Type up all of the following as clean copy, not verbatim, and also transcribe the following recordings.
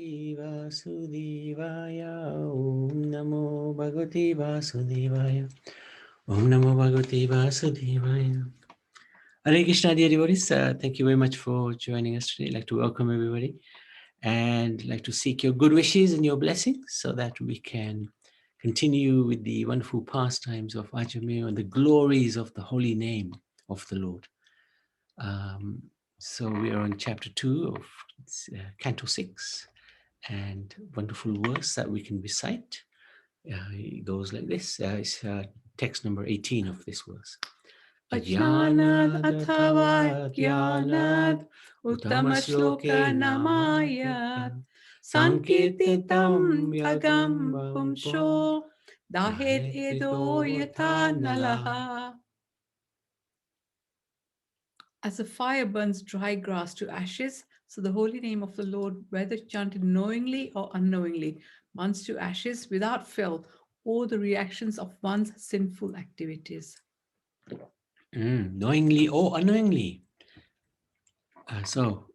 Vasudevaya Om Namo Bhagavate Vasudevaya Om Namo Bhagavate Vasudevaya. Hare Krishna, dear devotees. Thank you very much for joining us today. I'd like to welcome everybody and like to seek your good wishes and your blessings so that we can continue with the wonderful pastimes of Ajamil and the glories of the holy name of the Lord. So we are on chapter 2 of Canto 6. And wonderful verse that we can recite. It goes like this. It's text number 18 of this verse. Ajnanad athava jnanad uttama-shloka namayat sankirtitam agam pumsho dahet edo yatha nalaha. As a fire burns dry grass to ashes, so the holy name of the Lord, whether chanted knowingly or unknowingly, burns to ashes without fail all the reactions of one's sinful activities. Knowingly or unknowingly. So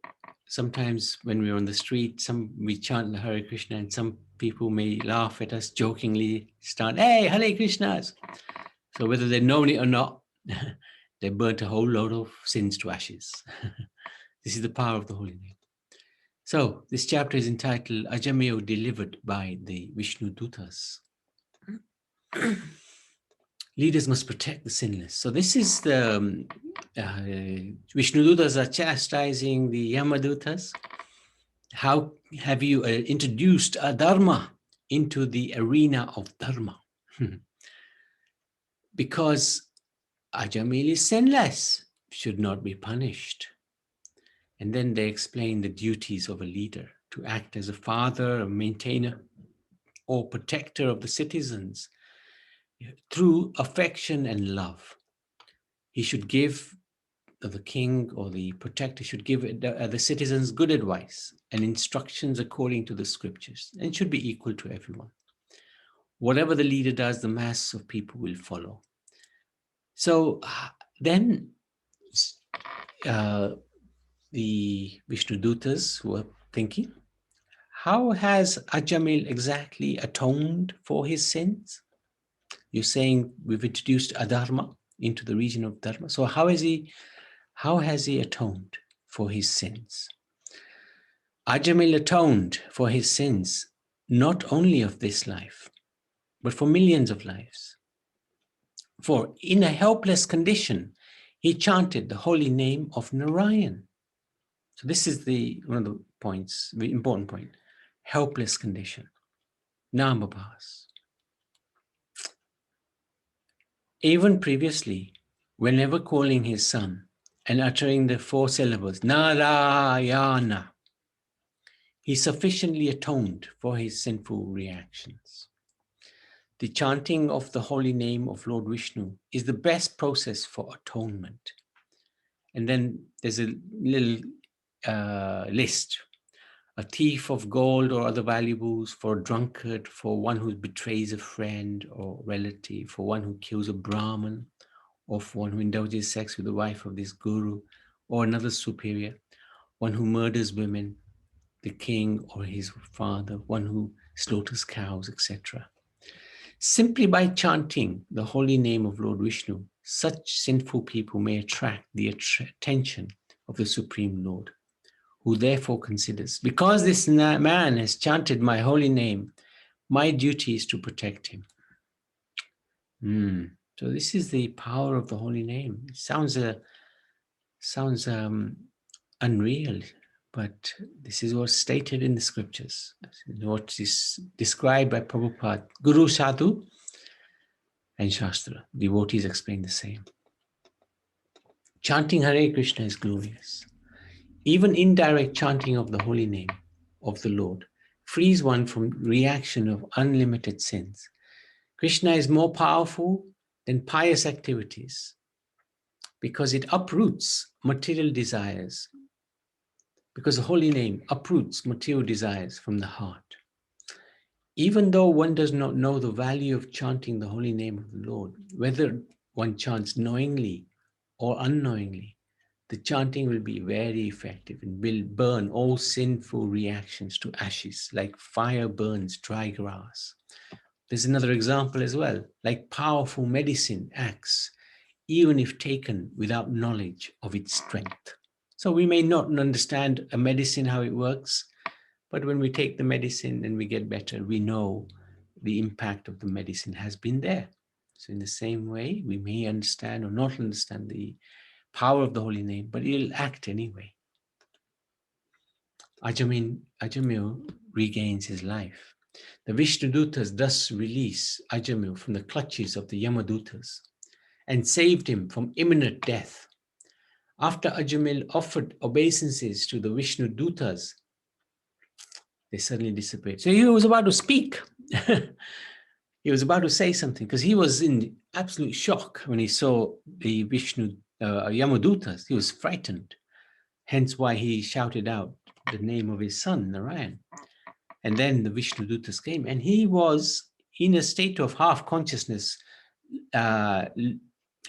sometimes when we're on the street, we chant the Hare Krishna and some people may laugh at us jokingly, start, hey, Hare Krishnas. So whether they know it or not, they burnt a whole load of sins to ashes. This is the power of the holy name. So this chapter is entitled Ajamil delivered by the Vishnu Dutas. Leaders must protect the sinless. So this is the Vishnu Dutas are chastising the Yamadutas. How have you introduced adharma into the arena of dharma? Because Ajamil is sinless, should not be punished. And then they explain the duties of a leader, to act as a father, a maintainer, or protector of the citizens through affection and love. He should give, the king or the protector should give the citizens good advice and instructions according to the scriptures, and should be equal to everyone. Whatever the leader does, the mass of people will follow. So then the Vishnu Dutas were thinking, how has Ajamil exactly atoned for his sins? You're saying we've introduced adharma into the region of dharma. So how has he atoned for his sins? Ajamil atoned for his sins, not only of this life, but for millions of lives. For in a helpless condition, he chanted the holy name of Narayan. So this is one of the points, the important point. Helpless condition. Namabhas. Even previously, whenever calling his son and uttering the 4 syllables, Narayana, he sufficiently atoned for his sinful reactions. The chanting of the holy name of Lord Vishnu is the best process for atonement. And then there's a little list. A thief of gold or other valuables, for a drunkard, for one who betrays a friend or relative, for one who kills a Brahmin, or for one who indulges sex with the wife of this guru or another superior, one who murders women, the king or his father, one who slaughters cows, etc. Simply by chanting the holy name of Lord Vishnu, such sinful people may attract the attention of the Supreme Lord, who therefore considers, because this man has chanted my holy name, my duty is to protect him. So this is the power of the holy name. It sounds unreal, but this is what's stated in the scriptures. What is described by Prabhupada, Guru, Sadhu, and Shastra. Devotees explain the same. Chanting Hare Krishna is glorious. Even indirect chanting of the holy name of the Lord frees one from reaction of unlimited sins. Krishna is more powerful than pious activities because it uproots material desires, because the holy name uproots material desires from the heart. Even though one does not know the value of chanting the holy name of the Lord, whether one chants knowingly or unknowingly, the chanting will be very effective and will burn all sinful reactions to ashes, like fire burns dry grass. There's another example as well, like powerful medicine acts, even if taken without knowledge of its strength. So we may not understand a medicine, how it works, but when we take the medicine and we get better, we know the impact of the medicine has been there. So in the same way, we may understand or not understand the power of the holy name, but it'll act anyway. Ajamil regains his life. The Vishnudutas thus release Ajamil from the clutches of the Yamadutas and saved him from imminent death. After Ajamil offered obeisances to the Vishnudutas, they suddenly disappeared. So he was about to speak. He was about to say something because he was in absolute shock when he saw the Yamadutas. He was frightened. Hence why he shouted out the name of his son, Narayan. And then the Vishnudutas came, and he was in a state of half consciousness,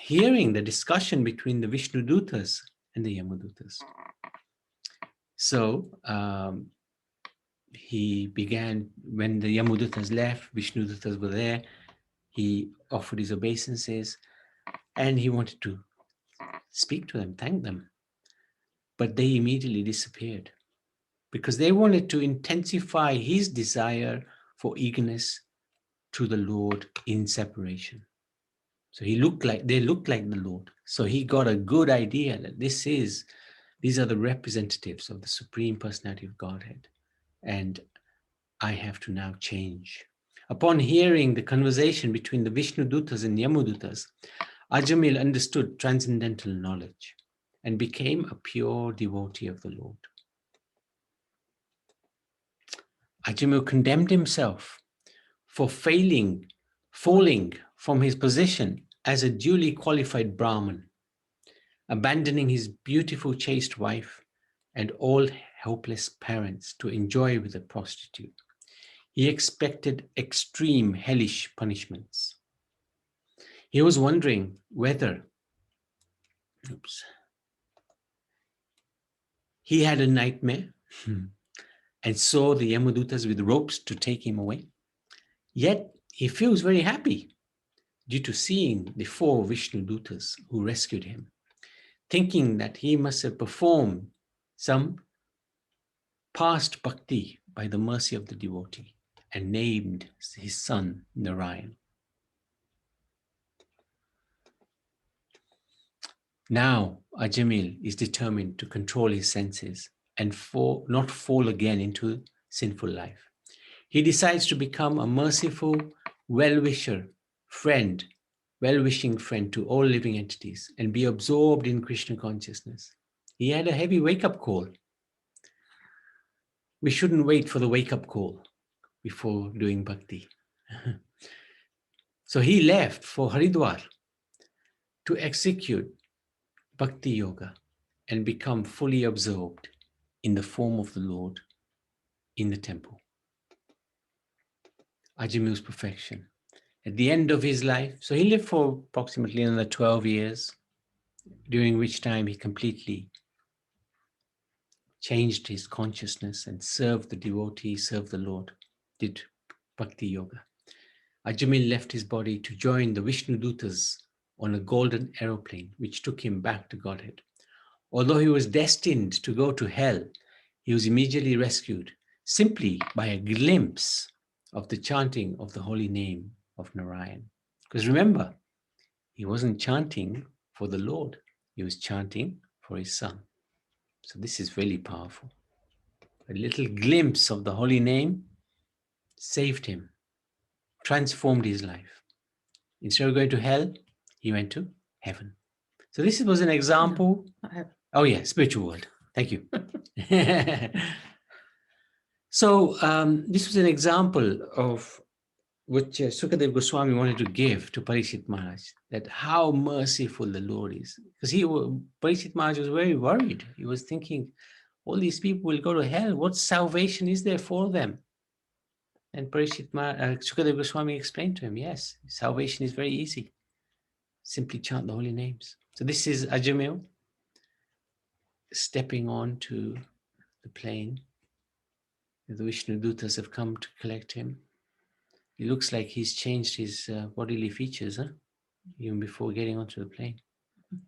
hearing the discussion between the Vishnudutas and the Yamadutas. So he began, when the Yamadutas left, Vishnudutas were there, he offered his obeisances, and he wanted to speak to them, thank them. But they immediately disappeared because they wanted to intensify his desire for eagerness to the Lord in separation. So they looked like the Lord. So he got a good idea that these are the representatives of the Supreme Personality of Godhead. And I have to now change. Upon hearing the conversation between the Vishnudutas and Yamudutas, Ajamil understood transcendental knowledge and became a pure devotee of the Lord. Ajamil condemned himself for falling from his position as a duly qualified Brahmin, abandoning his beautiful chaste wife and all helpless parents to enjoy with a prostitute. He expected extreme hellish punishments. He was wondering whether he had a nightmare and saw the Yamadutas with ropes to take him away. Yet he feels very happy due to seeing the 4 Vishnudutas who rescued him, thinking that he must have performed some past bhakti by the mercy of the devotee and named his son Narayan. Now Ajamil is determined to control his senses and not fall again into sinful life. He decides to become a merciful, well-wishing friend to all living entities and be absorbed in Krishna consciousness. He had a heavy wake-up call. We shouldn't wait for the wake-up call before doing bhakti. So he left for Haridwar to execute bhakti yoga and become fully absorbed in the form of the Lord in the temple. Ajamil's perfection. At the end of his life, so he lived for approximately another 12 years, during which time he completely changed his consciousness and served the devotee, served the Lord, did bhakti yoga. Ajamil left his body to join the Vishnudutas on a golden aeroplane, which took him back to Godhead. Although he was destined to go to hell, he was immediately rescued simply by a glimpse of the chanting of the holy name of Narayan. Because remember, he wasn't chanting for the Lord, he was chanting for his son. So this is really powerful. A little glimpse of the holy name saved him, transformed his life. Instead of going to hell, he went to heaven. So this was an example. Oh yeah, spiritual world. Thank you. So this was an example of which Sukadev Goswami wanted to give to Parikshit Maharaj, that how merciful the Lord is. Because Parikshit Maharaj was very worried. He was thinking, all these people will go to hell. What salvation is there for them? And Sukadev Goswami explained to him, yes, salvation is very easy. Simply chant the holy names. So this is Ajamil. stepping onto the plane. The Vishnu Dutas have come to collect him. It looks like he's changed his bodily features, huh? Even before getting onto the plane.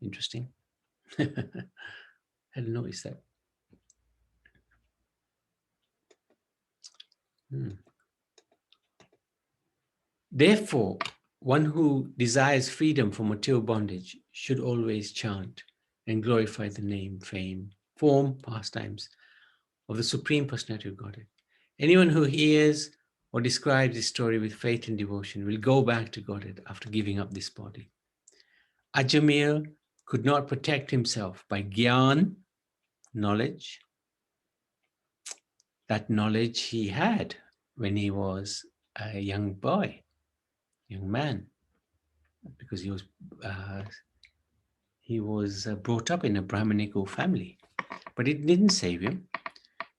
Interesting. Hadn't noticed that. Therefore, one who desires freedom from material bondage should always chant and glorify the name, fame, form, pastimes of the Supreme Personality of Godhead. Anyone who hears or describes this story with faith and devotion will go back to Godhead after giving up this body. Ajamir could not protect himself by gyan, knowledge. That knowledge he had when he was a young boy, young man, because he was brought up in a Brahminical family. But it didn't save him,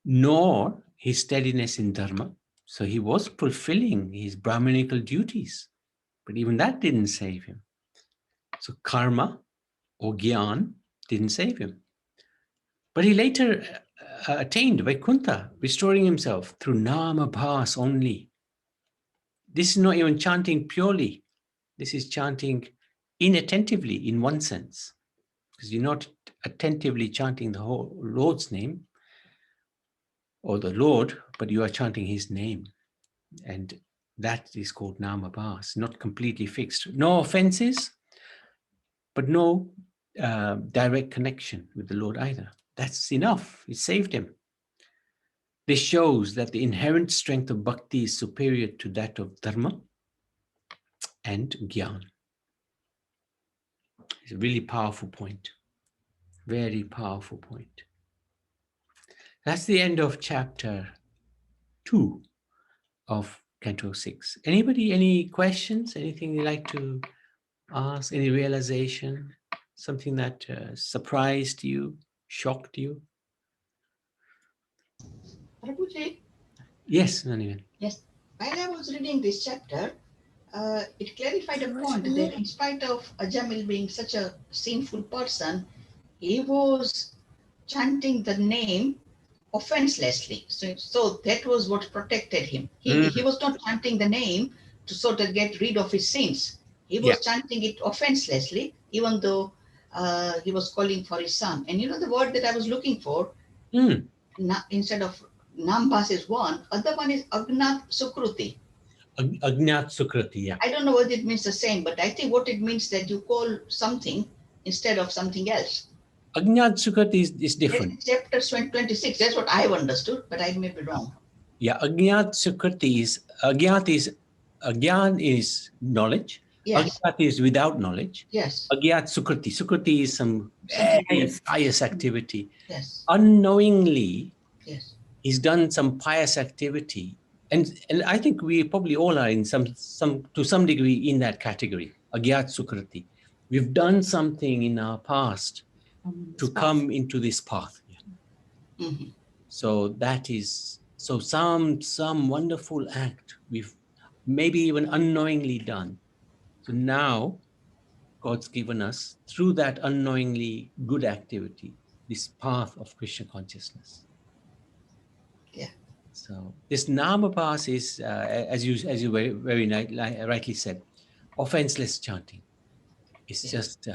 nor his steadiness in dharma. So he was fulfilling his Brahminical duties, but even that didn't save him. So karma or gyan didn't save him. But he later attained Vaikuntha, restoring himself through nama bhas only. This is not even chanting purely. This is chanting inattentively in one sense, because you're not attentively chanting the whole Lord's name or the Lord, but you are chanting his name. And that is called nama bhas, not completely fixed. No offenses, but no direct connection with the Lord either. That's enough. It saved him. This shows that the inherent strength of bhakti is superior to that of dharma and gyan. It's a really powerful point. Very powerful point. That's the end of chapter 2 of Canto 6. Anybody, any questions? Anything you'd like to ask? Any realization? Something that surprised you, shocked you? Prabhuji, Yes, Nanivan. yes. While I was reading this chapter, it clarified a point that in spite of Ajamil being such a sinful person, he was chanting the name offenselessly. So that was what protected him. He was not chanting the name to sort of get rid of his sins. He was chanting it offenselessly, even though he was calling for his son. And you know the word that I was looking for, instead of Nambas is one, other one is Agnat Sukruti. Agnat Sukriti, yeah. I don't know what it means the same, but I think what it means that you call something instead of something else. Agnat Sukriti is different. Chapter 26, that's what I've understood, but I may be wrong. Yeah, Agnat Sukriti is, Agyan is knowledge. Yes. Agnat is without knowledge. Yes. Agyat Sukriti. Sukriti is some very pious activity. Yes. Unknowingly, Yes. he's done some pious activity. And I think we probably all are in some to some degree in that category, Agyat Sukriti. We've done something in our past to come into this path. Yeah. Mm-hmm. So that is, so some wonderful act we've maybe even unknowingly done. So now God's given us, through that unknowingly good activity, this path of Krishna consciousness. Yeah. So this Namabhas is, as you very rightly said, offenseless chanting. It's just,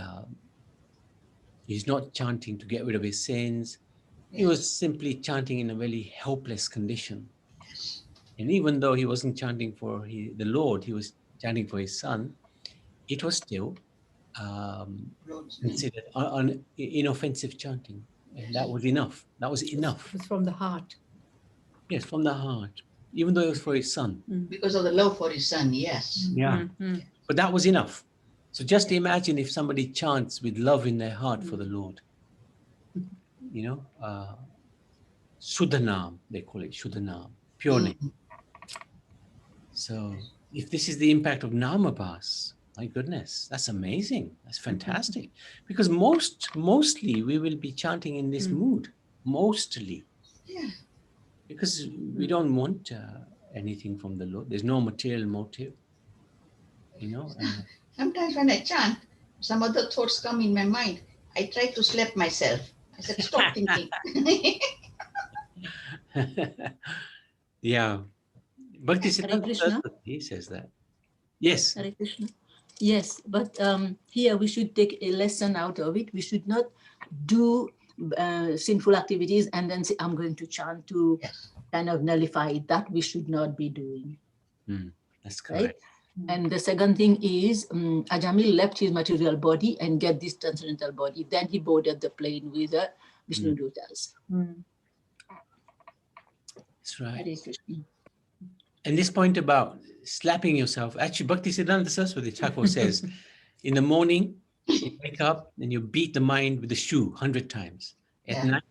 he's not chanting to get rid of his sins. He was simply chanting in a very helpless condition. Yes. And even though he wasn't chanting for the Lord, he was chanting for his son, it was still considered inoffensive chanting. And that was enough. That was enough. It was from the heart. Yes, from the heart. Even though it was for his son. Because of the love for his son, yes. Yeah. But that was enough. So just imagine if somebody chants with love in their heart for the Lord. You know, Shuddhanam, they call it Shuddhanam, pure name. So if this is the impact of Namabhas, my goodness, that's amazing. That's fantastic. Because mostly we will be chanting in this mood. Mostly. Yeah. Because we don't want anything from the Lord. There's no material motive. You know. Sometimes when I chant, some other thoughts come in my mind. I try to slap myself. I said, stop thinking. Yeah. Bhakti Hare Siddhanta Krishna. Saraswati says that. Yes. Hare Krishna. Yes, but here we should take a lesson out of it. We should not do sinful activities and then say, I'm going to chant to Yes. kind of nullify it. That we should not be doing. That's Right? correct. And the second thing is Ajamil left his material body and get this transcendental body. Then he boarded the plane with Vishnu Dutas. That's right. Hare Krishna. And this point about slapping yourself, actually, Bhakti Siddhanta Saraswati Thakur says, in the morning, you wake up and you beat the mind with the shoe 100 times. At Yeah. night,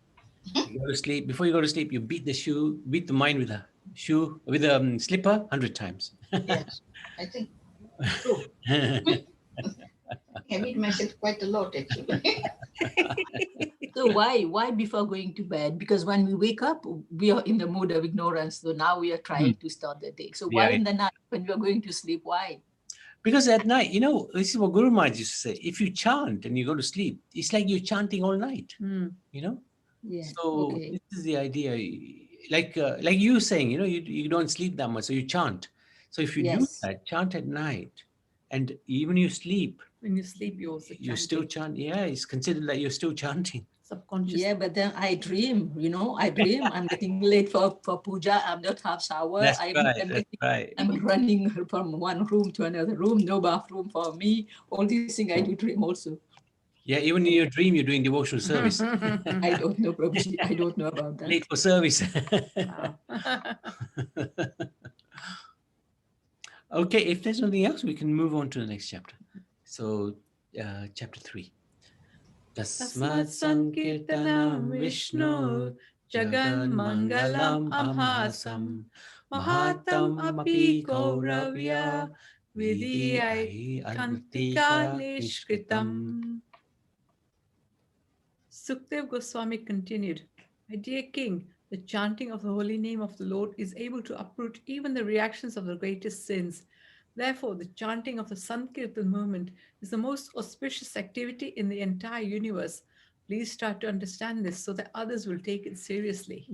you go to sleep. Before you go to sleep, you beat the mind with a shoe, with a slipper 100 times. Yes. I think true. I beat myself quite a lot, actually. So why before going to bed? Because when we wake up, we are in the mood of ignorance. So now we are trying to start the day. So why Yeah. in the night when we are going to sleep? Why? Because at night, this is what Guru Maharaj used to say. If you chant and you go to sleep, it's like you're chanting all night, Yeah. So Okay. this is the idea. Like you saying, you don't sleep that much, so you chant. So if you do Yes. that, chant at night, and even you sleep, When you sleep, you're also you still chant. Yeah, it's considered that you're still chanting. subconscious. Yeah, but then I dream, I dream I'm getting late for puja. I'm not have shower. That's I'm right. That's right. I'm running from one room to another room, no bathroom for me. All these things I do dream also. Yeah, even in your dream, you're doing devotional service. I don't know, Prabhuji. I don't know about that. Late for service. Wow. Okay, if there's nothing else, we can move on to the next chapter. So, chapter 3. Tasmat Sankirtanam Vishnu Jagan Mangalam Amhasam Mahatam Api Kauravya Vidhi Kantika Nishkritam. Sukhdev Goswami continued, my dear king, the chanting of the holy name of the Lord is able to uproot even the reactions of the greatest sins. Therefore, the chanting of the Sankirtan movement is the most auspicious activity in the entire universe. Please start to understand this so that others will take it seriously.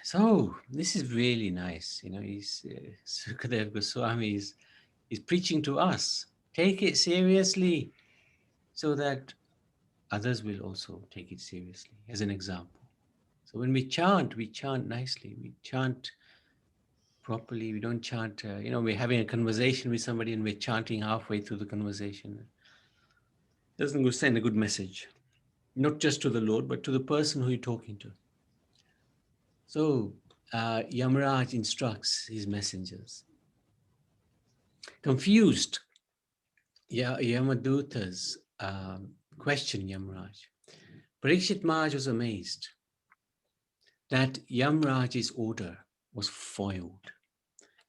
So this is really nice. Sukadev Goswami is preaching to us. Take it seriously so that others will also take it seriously, as an example. So when we chant nicely. We chant properly. We don't chant, we're having a conversation with somebody and we're chanting halfway through the conversation. It doesn't send a good message, not just to the Lord, but to the person who you're talking to. So Yamaraj instructs his messengers. Confused, Yamadutas question Yamaraj. Parikshit Maharaj was amazed that Yamaraj's order was foiled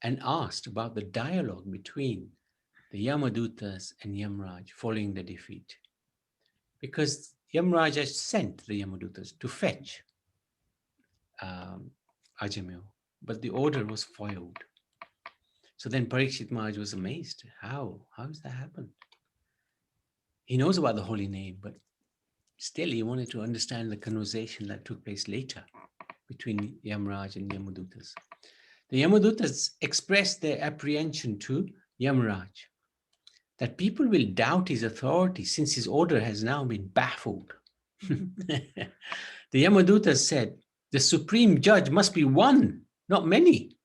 and asked about the dialogue between the Yamadutas and Yamaraj following the defeat. Because Yamaraj had sent the Yamadutas to fetch Ajamil, but the order was foiled. So then Parikshit Maharaj was amazed. How has that happened? He knows about the holy name, but still he wanted to understand the conversation that took place later between Yamaraj and Yamadutas. The Yamadutas expressed their apprehension to Yamaraj that people will doubt his authority since his order has now been baffled. The Yamadutas said, the supreme judge must be one, not many.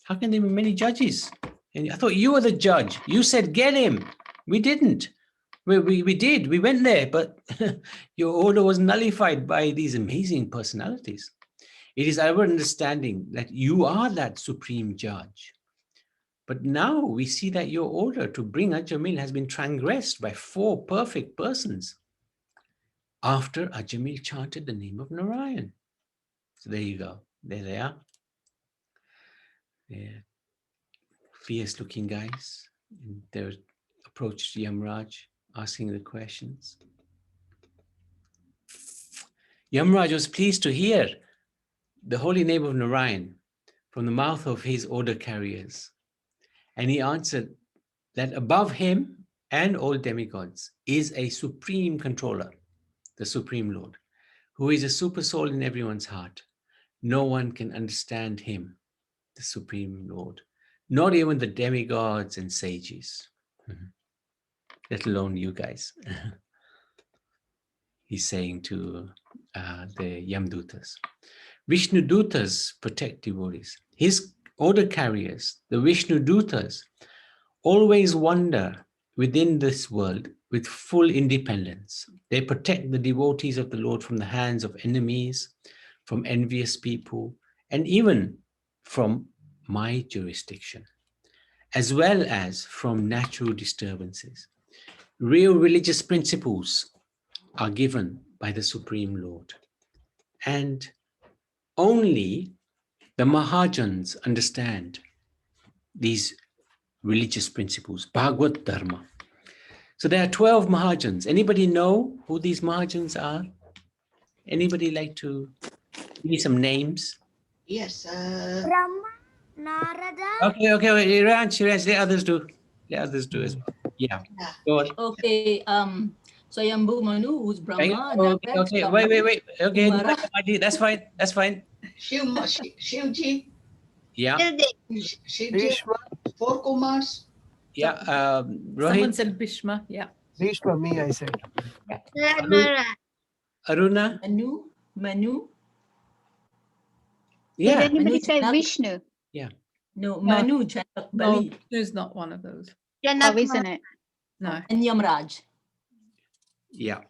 How can there be many judges? And I thought you were the judge. You said, get him. We didn't. We did. We went there, but your order was nullified by these amazing personalities. It is our understanding that you are that supreme judge. But now we see that your order to bring Ajamil has been transgressed by 4 perfect persons after Ajamil chanted the name of Narayan. So there you go. There they are. They're fierce looking guys. And they're approached Yamraj, asking the questions. Yamraj was pleased to hear the holy name of Narayan from the mouth of his order carriers. And he answered that above him and all demigods is a supreme controller the Supreme Lord, who is a super soul in everyone's heart. No one can understand him, the Supreme Lord, not even the demigods and sages, let alone you guys. He's saying to the Yamdutas. Vishnu Dutas protect devotees. His order carriers, the Vishnu Dutas, always wander within this world with full independence. They protect the devotees of the Lord from the hands of enemies, from envious people, and even from my jurisdiction, as well as from natural disturbances. Real religious principles are given by the Supreme Lord. And only the Mahajans understand these religious principles, Bhagavad Dharma. So there are 12 Mahajans. Anybody know who these Mahajans are? Anybody like to give me some names? Yes. Brahma, Narada. Okay, Ranch, let others do. Let others do as well. Yeah, Yeah. go on. Okay, Swayambhu Manu, who's Brahma, Okay, Narad, okay, wait. Okay, Kumara. that's fine. Shivji, Yeah, Shivji, Bhishma, 4 Kumars. yeah. Someone Rohit, said Bhishma. Yeah. Bhishma, me, I said. Aruna, Manu. yeah, Did anybody Manu say Janak. Vishnu? No, Manu, Janak, No, Bali, there's not one of those. Oh, isn't it? No. and Yamraj. yeah.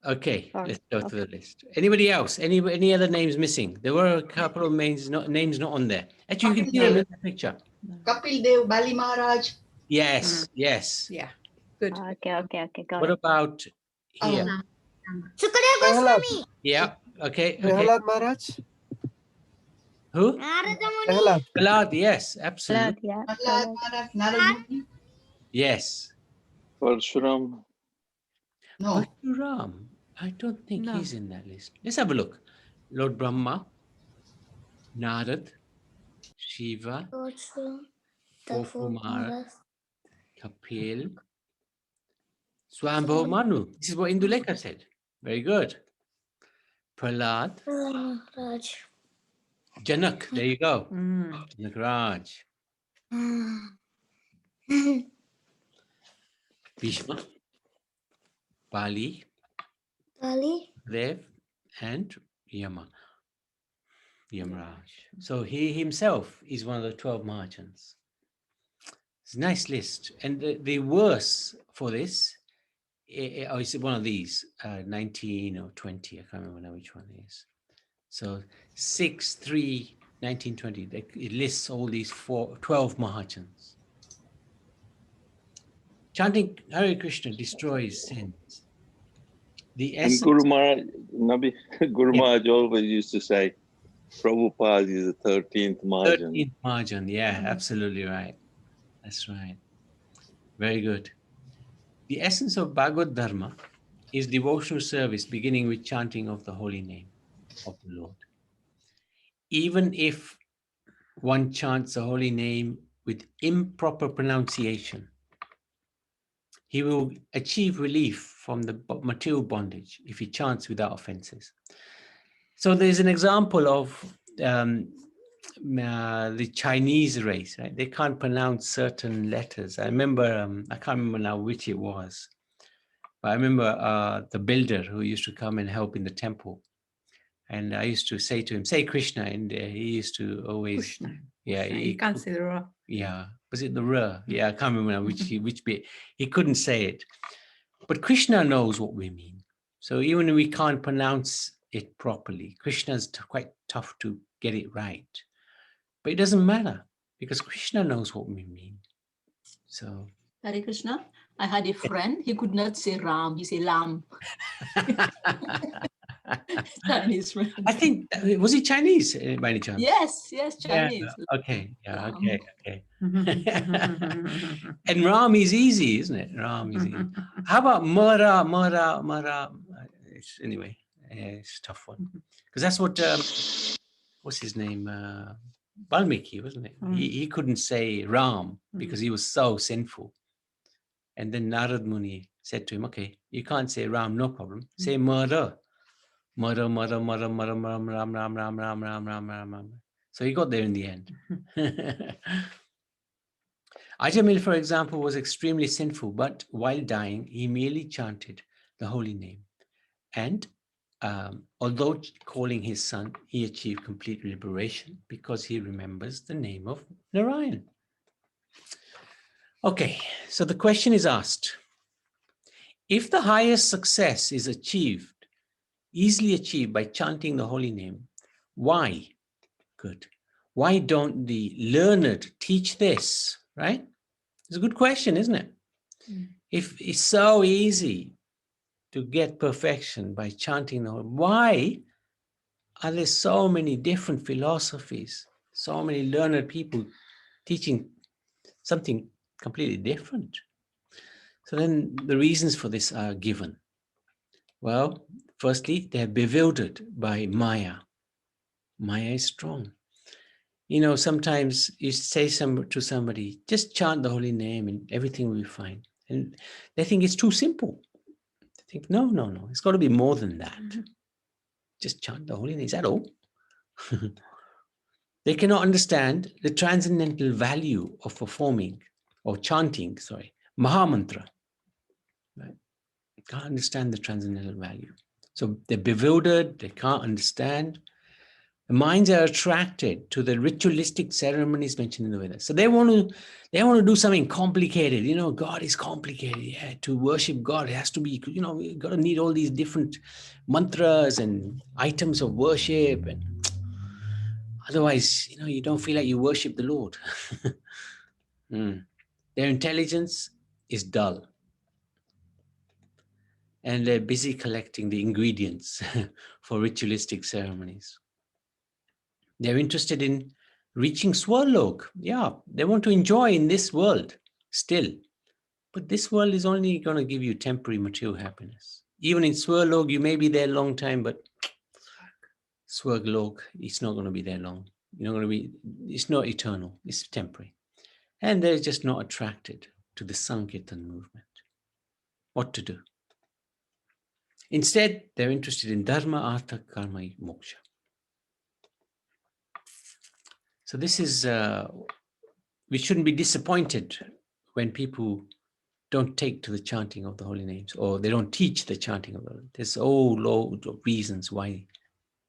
Okay, Sorry. let's go through the list. Anybody else? Any other names missing? There were a couple of names not on there. Actually, you can see them in the picture. Kapil Dev, Bali Maharaj. Yes, yes. Yeah. Good. Okay, got What it. about here? Prahlad, Yeah. Okay. Prahlad Maharaj. Who? Prahlad. Prahlad, yes, absolutely. Yeah. Prahlad Maharaj, Narad Muni. Yes. Parshuram. No. Ram. I don't think No. he's in that list. Let's have a look. Lord Brahma, Narad, Shiva, Kumar, Kapil, Swambho Manu. This is what Indulekha said. Very good. Prahlad, Janak. There you go. Mm. Janak Raj. Bhishma, Bali, Dev, and Yamraj. So he himself is one of the 12 Mahajans. It's a nice list. And the verse for this, is one of these, 19 or 20, I can't remember now which one it is. So 6-3, 1920, it lists all these 12 Mahajans. Chanting Hare Krishna destroys sins. The And essence, Guru Maharaj, Nabi, Guru Yeah. Maharaj always used to say, Prabhupada is the 13th Mahajan. 13th Mahajan, yeah, absolutely right. That's right. Very good. The essence of Bhagavad Dharma is devotional service beginning with chanting of the holy name of the Lord. Even if one chants the holy name with improper pronunciation, he will achieve relief from the material bondage if he chants without offenses. So there's an example of the Chinese race, right? They can't pronounce certain letters. I remember, I can't remember now which it was, but I remember the builder who used to come and help in the temple. And I used to say to him, say Krishna, and he used to always, Krishna. yeah, You can't say the ra. yeah, was it the ra? Yeah, I can't remember now which bit. He couldn't say it, but Krishna knows what we mean. So even if we can't pronounce it properly, Krishna's quite tough to get it right. But it doesn't matter because Krishna knows what we mean. So Hare Krishna. I had a friend, he could not say Ram, he said Lam. Chinese friend. I think, was he Chinese by any chance? Yes, Yeah, Chinese. okay. Yeah, Ram. okay. And Ram is easy, isn't it? Ram is easy. How about Mara? Anyway, it's a tough one. Because that's what, what's his name? Valmiki, wasn't it? He couldn't say Ram because he was so sinful. And then Narad Muni said to him, okay, you can't say Ram, no problem. Say Mara. Mara, Mara, Mara, Mara, Ram, Ram, Ram, Ram, Ram, Ram, Ram, Ram, Ram. So he got there in the end. Ajamil, for example, was extremely sinful, but while dying, he merely chanted the holy name. And although calling his son, he achieved complete liberation because he remembers the name of Narayan. Okay, so the question is asked, if the highest success is easily achieved by chanting the holy name, why? Good. Why don't the learned teach this, right? It's a good question, isn't it? If it's so easy to get perfection by chanting the holy, why are there so many different philosophies, so many learned people teaching something completely different? So then the reasons for this are given. Well, firstly, they're bewildered by Maya. Maya is strong. You know, sometimes you say to somebody, just chant the holy name and everything will be fine. And they think it's too simple. They think, no, no, no, it's got to be more than that. Just chant the holy name, is that all? They cannot understand the transcendental value of performing or chanting, Mahamantra. Right? Can't understand the transcendental value. So they're bewildered, they can't understand. The minds are attracted to the ritualistic ceremonies mentioned in the Vedas. So they want to do something complicated. You know, God is complicated. Yeah, to worship God, it has to be, you know, you got to need all these different mantras and items of worship. And otherwise, you know, you don't feel like you worship the Lord. Their intelligence is dull. And they're busy collecting the ingredients for ritualistic ceremonies. They're interested in reaching Swarlok. Yeah, they want to enjoy in this world still. But this world is only going to give you temporary material happiness. Even in Swarlok, you may be there a long time, but Swarlok, it's not going to be there long. You're not going to be, it's not eternal, it's temporary. And they're just not attracted to the Sankirtan movement. What to do? Instead, they're interested in Dharma, Artha, Karma, Moksha. So this is, we shouldn't be disappointed when people don't take to the chanting of the holy names, or they don't teach the chanting of the holy names. There's a whole load of reasons why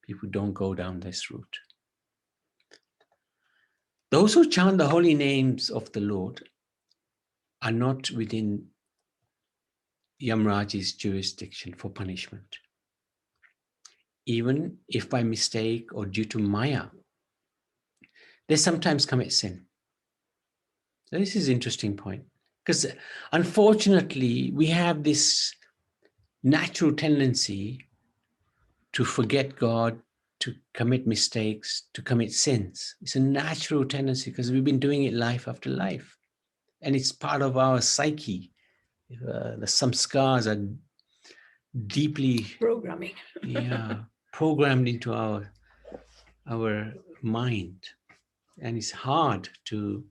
people don't go down this route. Those who chant the holy names of the Lord are not within Yamraj's jurisdiction for punishment. Even if by mistake or due to Maya, they sometimes commit sin. So this is an interesting point, because unfortunately, we have this natural tendency to forget God, to commit mistakes, to commit sins. It's a natural tendency because we've been doing it life after life. And it's part of our psyche. The samskars are deeply Programming. programmed into our mind. And it's hard to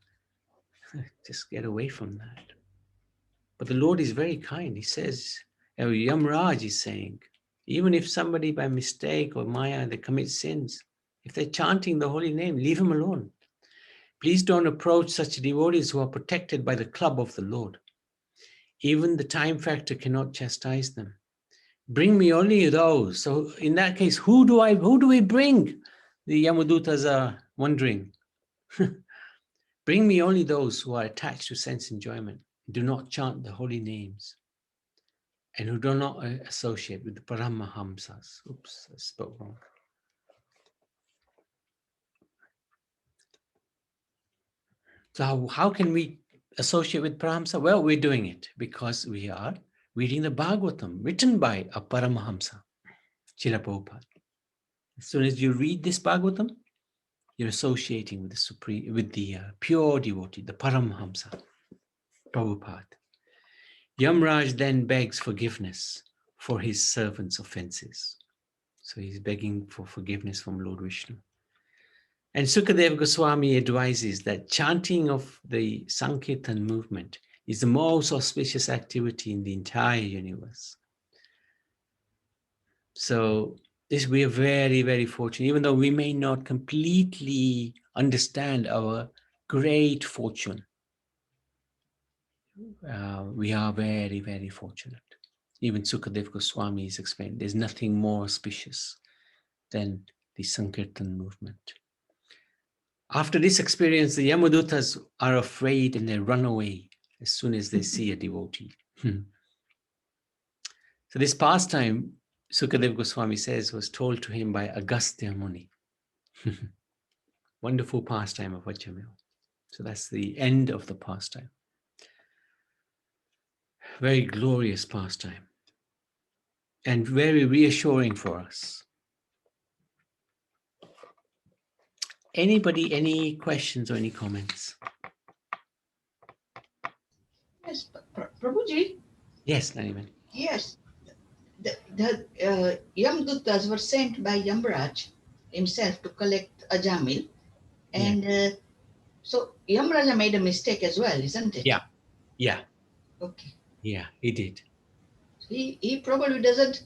just get away from that. But the Lord is very kind. He says, Yamraj is saying, even if somebody by mistake or Maya, they commit sins, if they're chanting the holy name, leave them alone. Please don't approach such devotees who are protected by the club of the Lord. Even the time factor cannot chastise them. Bring me only those. So in that case, who do we bring? The Yamadutas are wondering. Bring me only those who are attached to sense enjoyment, do not chant the holy names, and who do not associate with the Paramahamsas. Oops, I spoke wrong. So how can we associate with Paramahamsa? Well, we're doing it because we are reading the Bhagavatam, written by a Paramahamsa, Srila Prabhupada. As soon as you read this Bhagavatam, you're associating with the supreme, with the pure devotee, the Paramahamsa, Prabhupada. Yamraj then begs forgiveness for his servant's offenses. So he's begging for forgiveness from Lord Vishnu. And Sukadeva Goswami advises that chanting of the Sankirtan movement is the most auspicious activity in the entire universe. So this, we are very, very fortunate, even though we may not completely understand our great fortune. We are very, very fortunate. Even Sukadev Goswami is explained, there's nothing more auspicious than the Sankirtan movement. After this experience, the Yamadutas are afraid and they run away as soon as they see a devotee. So this pastime, Sukadev Goswami says, was told to him by Agastya Muni. Wonderful pastime of Ajamil. So that's the end of the pastime. Very glorious pastime. And very reassuring for us. Anybody, any questions or any comments? Yes, Prabhuji. Yes, Nariman. Yes, the Yamdutas were sent by Yamraj himself to collect Ajamil, and so Yamraja made a mistake as well, isn't it? Yeah. Yeah. Okay. Yeah, he did. He probably doesn't.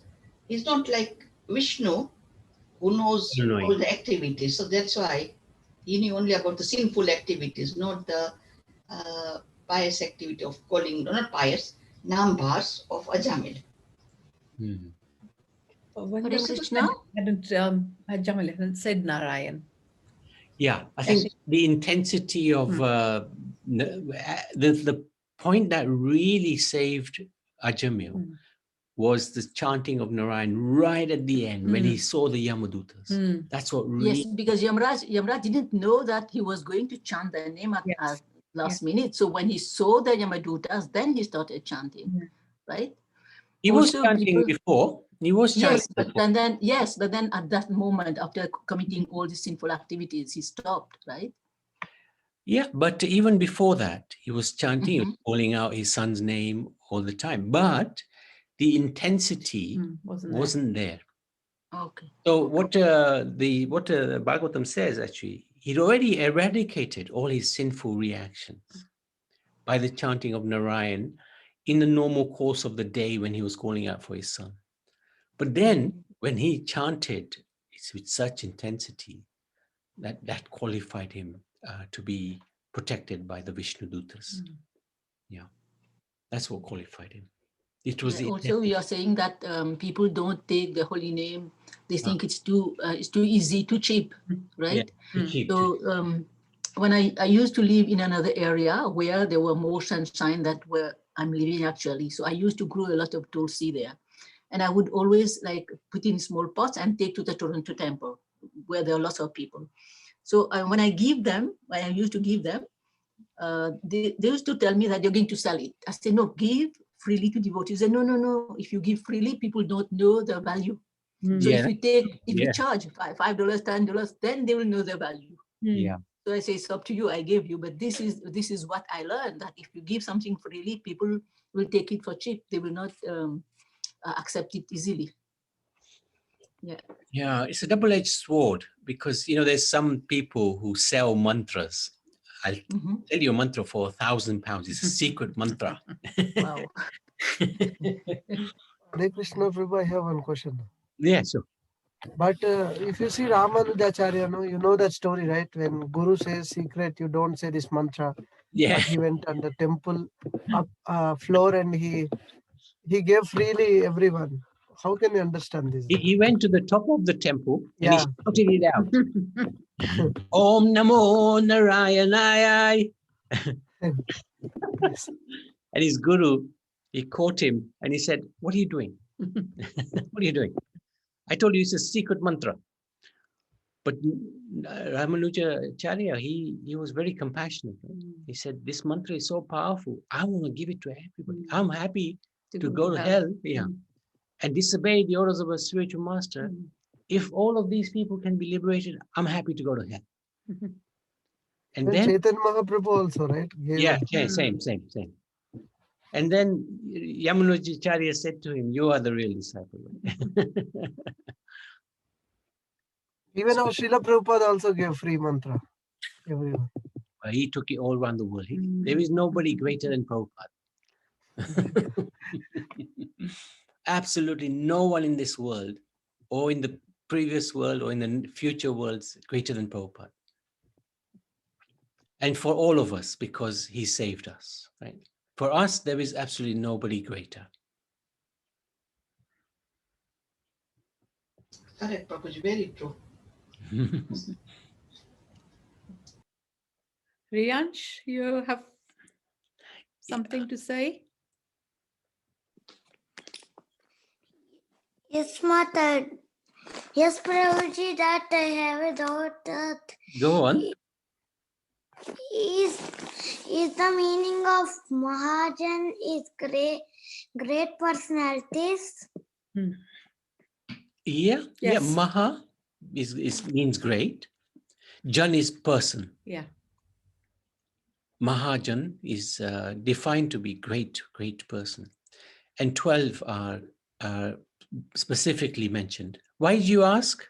He's not like Vishnu, who knows Knowing. all the activities. So that's why he knew only about the sinful activities, not the pious activity of calling, not pious, Nambars of Ajamil. Hmm. When Hare they also Krishna. hadn't Jamil hadn't said Narayan. Yeah, I think the intensity of the point that really saved Ajamil was the chanting of Narayan right at the end when he saw the Yamadutas. That's what really. Yes, because Yamraj didn't know that he was going to chant the name at last minute. So when he saw the Yamadutas, then he started chanting, right? He was chanting before. He was chanting before. But then at that moment, after committing all the sinful activities, he stopped, right? Yeah, but even before that, he was chanting, he was calling out his son's name all the time. But the intensity wasn't there. Okay. So what the Bhagavatam says, actually, he'd already eradicated all his sinful reactions by the chanting of Narayan in the normal course of the day when he was calling out for his son. But then when he chanted, it's with such intensity that qualified him to be protected by the Vishnu Dutas. Yeah, that's what qualified him. It was also, we are saying that people don't take the holy name. They think it's too easy, too cheap, right? Yeah, too cheap. So when I used to live in another area where there were more sunshine than where I'm living actually. So I used to grow a lot of tulsi there. And I would always like put in small pots and take to the Toronto temple where there are lots of people. So when I used to give them, they used to tell me that they're going to sell it. I said, no, give freely to devotees. They said, no, if you give freely, people don't know the value. So if you charge $5, $10, then they will know the value. Yeah. So I say, it's up to you, I gave you, but this is what I learned, that if you give something freely, people will take it for cheap. They will not accept it easily. Yeah, it's a double-edged sword because, there's some people who sell mantras. I'll tell you a mantra for £1,000. It's a secret mantra. Wow. Hare Krishna, Prabhu, I have one question. Yeah, sure. But if you see Ramanujacharya, you know that story, right? When Guru says secret, you don't say this mantra. Yeah. But he went on the temple floor and he gave freely everyone. How can you understand this? He went to the top of the temple and he Yeah. shouted it out. Om Namo Narayanaya. Yes. And his guru, he caught him and he said, what are you doing? What are you doing? I told you it's a secret mantra. But Ramanujacharya, he was very compassionate. Right? He said, this mantra is so powerful. I want to give it to everybody. I'm happy to go to hell and disobey the orders of a spiritual master. If all of these people can be liberated, I'm happy to go to hell. And then Chaitanya Mahaprabhu also, right? Same. And then Yamunajacharya said to him, you are the real disciple. Even our Srila Prabhupada also gave free mantra. Everyone. He took it all around the world. There is nobody greater than Prabhupada. Absolutely no one in this world, or in the previous world, or in the future worlds, greater than Prabhupada. And for all of us, because he saved us, right? For us, there is absolutely nobody greater. Correct, Prabhuji, very true. Riyansh, you have something to say? Yes, Mother. Yes, Prabhuji, that I have a doubt that Go on. is the meaning of Mahajan is great personalities. Yeah, yeah. Yes. Maha means great. Jan is person. Yeah. Mahajan is defined to be great person. And 12 are specifically mentioned. Why did you ask?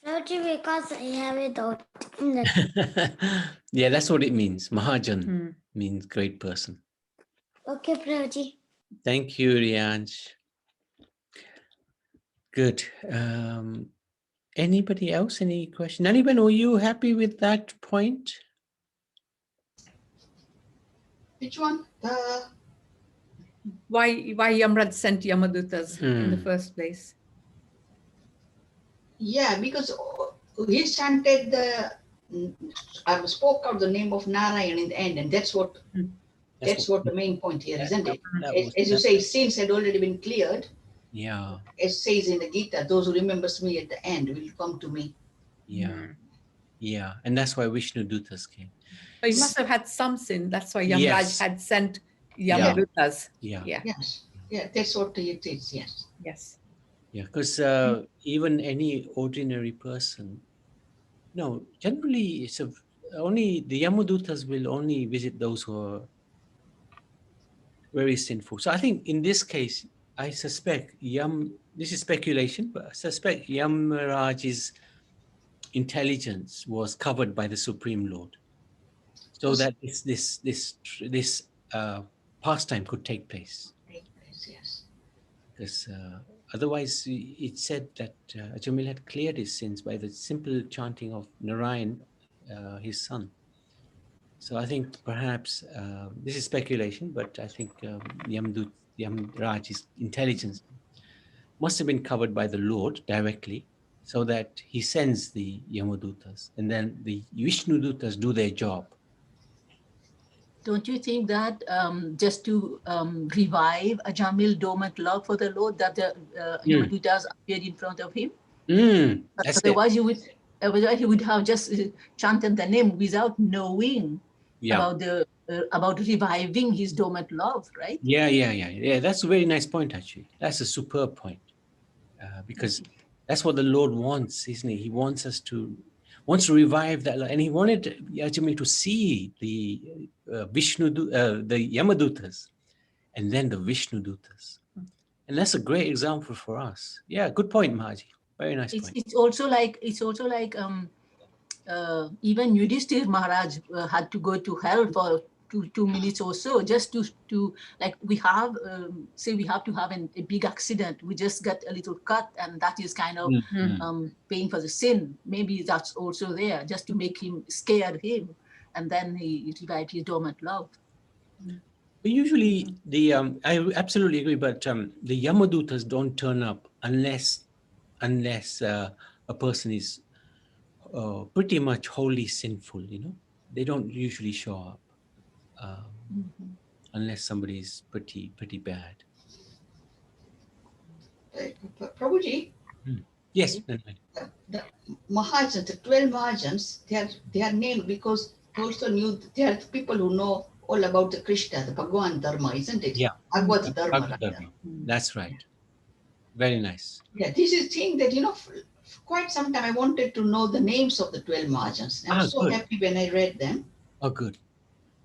Prabhuji, because I have a doubt in that. Yeah, that's what it means. Mahajan means great person. Okay, Prabhuji. Thank you, Riyansh. Good. Anybody else? Any question? Anyone, are you happy with that point? Which one? Why Yamraj sent Yamadutas in the first place? Yeah, because he chanted I spoke out the name of Narayan in the end, and that's what the main point here, isn't it? As you say, sins had already been cleared. Yeah. As says in the Gita, those who remembers me at the end will come to me. Yeah. Yeah. And that's why Vishnu Dutas came. So he must have had some sin. That's why Yamraj Yes. had sent Yamadutas. Yeah. Yes. Yeah, that's what it is. Yes. Yes. Yeah, because even any ordinary person, no, generally it's only the Yamadutas will only visit those who are very sinful. So I think in this case, I suspect this is speculation, but I suspect Yamaraj's intelligence was covered by the Supreme Lord, so that this pastime could take place. Yes. Because otherwise, it said that Ajamil had cleared his sins by the simple chanting of Narayan, his son. So I think perhaps this is speculation, but I think Yamraj's intelligence must have been covered by the Lord directly, so that he sends the Yamadutas, and then the Vishnu Dutas do their job. Don't you think that just to revive Ajamil dormant love for the Lord, that the Yamadutas appeared in front of him? Otherwise, he would have just chanted the name without knowing about reviving his dormant love, right? Yeah. That's a very nice point, actually. That's a superb point, because that's what the Lord wants, isn't he? He wants us to revive that, and he wanted Ajamil to see the the Yamadutas, and then the Vishnu Dutas, and that's a great example for us. Yeah, good point, Mahaji. Very nice point. It's also like even Yudhishthir Maharaj had to go to hell for 2 minutes or so, just to like we have say we have to have a big accident, we just get a little cut, and that is kind of paying for the sin. Maybe that's also there just to make him scare him, and then he revived his dormant love. Usually I absolutely agree, but the Yamadutas don't turn up unless a person is pretty much wholly sinful. They don't usually show up unless somebody is pretty bad. Prabhuji. Yes. The Mahajans, the 12 Mahajans, they are named because they also knew they are the people who know all about the Krishna, the Bhagwan Dharma, isn't it? Yeah. Bhagavad Dharma. That's right. Very nice. Yeah, this is thing that, for quite some time I wanted to know the names of the 12 Mahajans. I was so happy when I read them. Oh, good.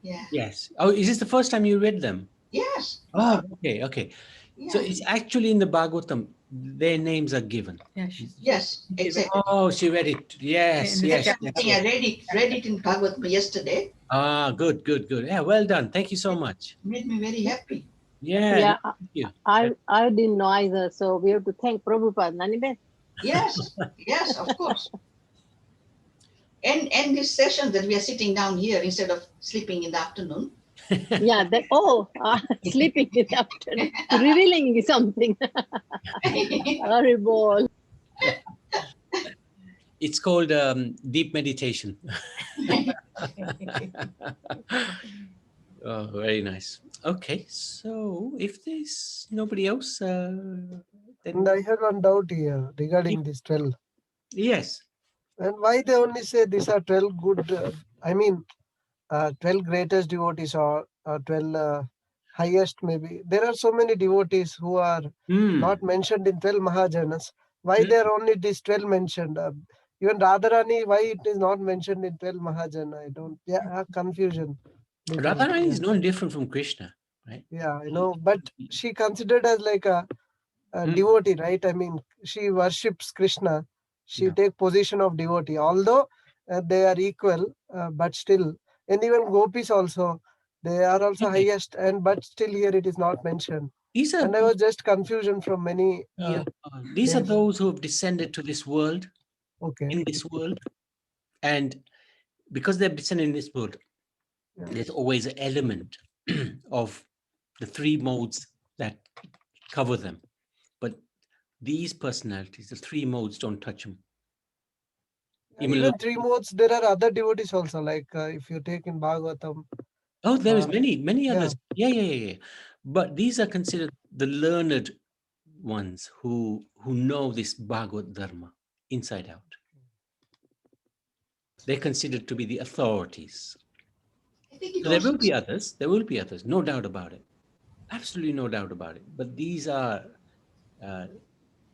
Yeah. Yes. Oh, is this the first time you read them? Yes. Oh, okay. So it's actually in the Bhagavatam, their names are given. Yeah, Yes, exactly. Oh, she read it. Yes, Yeah, yes. I yes, think yes. I read it in Bhagavatam yesterday. Ah, good. Yeah, well done. Thank you so much. Made me very happy. Yeah, Yeah, thank you. I didn't know either. So we have to thank Prabhupada. Nanibe? Yes, yes, of course. And this session that we are sitting down here instead of sleeping in the afternoon. Yeah, sleeping in the afternoon, revealing something. Horrible. It's called deep meditation. Oh, very nice. Okay, so if there's nobody else, then And I had one doubt here regarding this 12. yes. And why they only say these are 12 good, 12 greatest devotees or 12 highest maybe. There are so many devotees who are not mentioned in 12 Mahajanas. Why there are only these 12 mentioned? Even Radharani, why it is not mentioned in 12 Mahajana? I don't, confusion. little, Radharani yeah. is no different from Krishna, right? Yeah, I know, but she considered as like a devotee, right? I mean, she worships Krishna. She Yeah. take position of devotee, although they are equal, but still, and even gopis also, they are also Okay. highest, and but still here it is not mentioned. These are And I was just confusion from many. these are days. those who have descended to this world, Okay. in this world, and because they've descended in this world, there's always an element of the three modes that cover them. But these personalities, the three modes, don't touch them. Even three modes, there are other devotees also, like if you take in Bhagavatam. Oh, there is many yeah. others. Yeah. But these are considered the learned ones who know this Bhagavad Dharma inside out. They're considered to be the authorities. I think it So there also will be others. There will be others. No doubt about it. Absolutely no doubt about it. But these are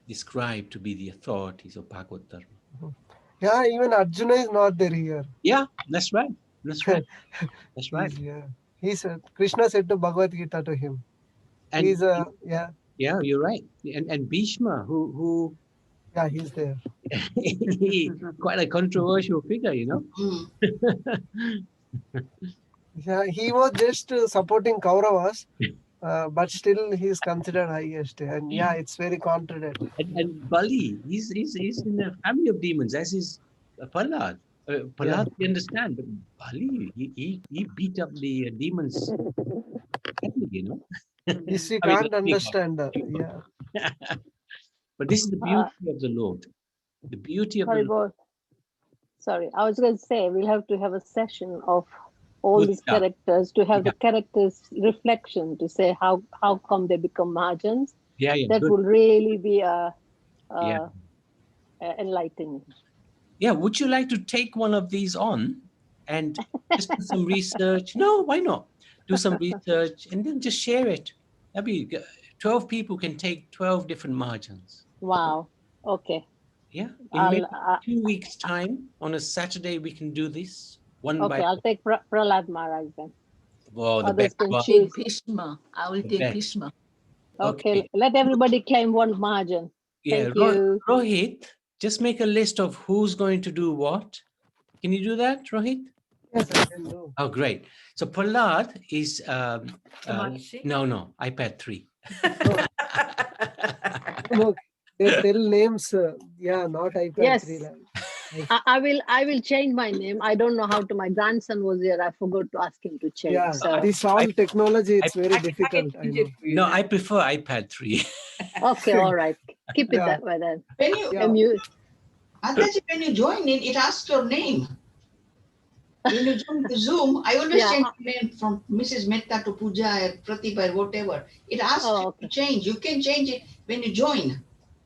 described to be the authorities of Bhagavad Dharma. Yeah, even Arjuna is not there here. Yeah, that's right. That's right. That's right. He said, Krishna said to Bhagavad Gita to him. And He's yeah, you're right. And Bhishma, who yeah, he's there. quite a controversial figure, you know. Yeah, he was just supporting Kauravas, but still he is considered highest. And yeah, it's very contradictory. And Bali, he's in a family of demons, as is Prahlad. Prahlad, we understand, but Bali, he beat up the demons, you know. Yes, we I mean, can't understand. Yeah. But this is the beauty of the Lord. The beauty of the Lord. Horrible. Sorry, I was going to say we'll have to have a session of all Good these stuff. characters to have the characters' reflection to say how come they become Mahajans. Yeah, That good. will really be Yeah. enlightening. Yeah, would you like to take one of these on and just do some research? No, why not? Do some research and then just share it. That'd be 12 people can take 12 different Mahajans. Wow. Okay. Yeah, in maybe 2 weeks' time, on a Saturday, we can do this one by Okay, I'll take Prahlad Maharaj then. Oh, the Others best can one. choose. Bhishma. I will The take best. Bhishma. Okay, let everybody claim one Mahajan. Yeah, Thank you. Rohit, just make a list of who's going to do what. Can you do that, Rohit? Yes, I can do. Oh, great. So Prahlad is no, iPad 3. No, they tell names. Not iPad Yes. 3. I will change my name. I don't know how to. My grandson was here. I forgot to ask him to change. Yeah, So this all technology, it's very difficult. I know. No, I prefer iPad 3. okay, all right. Keep it Yeah. that way then. when you Andaji, when you join in, it asks your name. When you join the Zoom, I always change the name from Mrs. Mehta to Pooja or Pratibha or whatever. It asks you to change. You can change it when you join.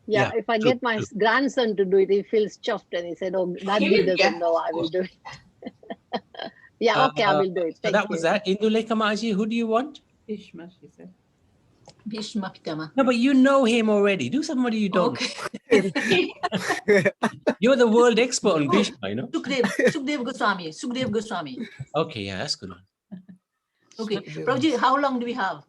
Yeah, if I get my grandson to do it, he feels chuffed and he said, "Oh, Daddy doesn't know. I will do it." Yeah, okay, I will do it. So Thank that was that. Indulekha Maji, who do you want? Bhishma, she said. Bhishma Pitama. No, but you know him already. Do somebody you don't. Okay. You're the world expert on Bhishma, you know. Sukdev Goswami. Okay, yeah, that's good one. Okay, Prabhuji, how long do we have?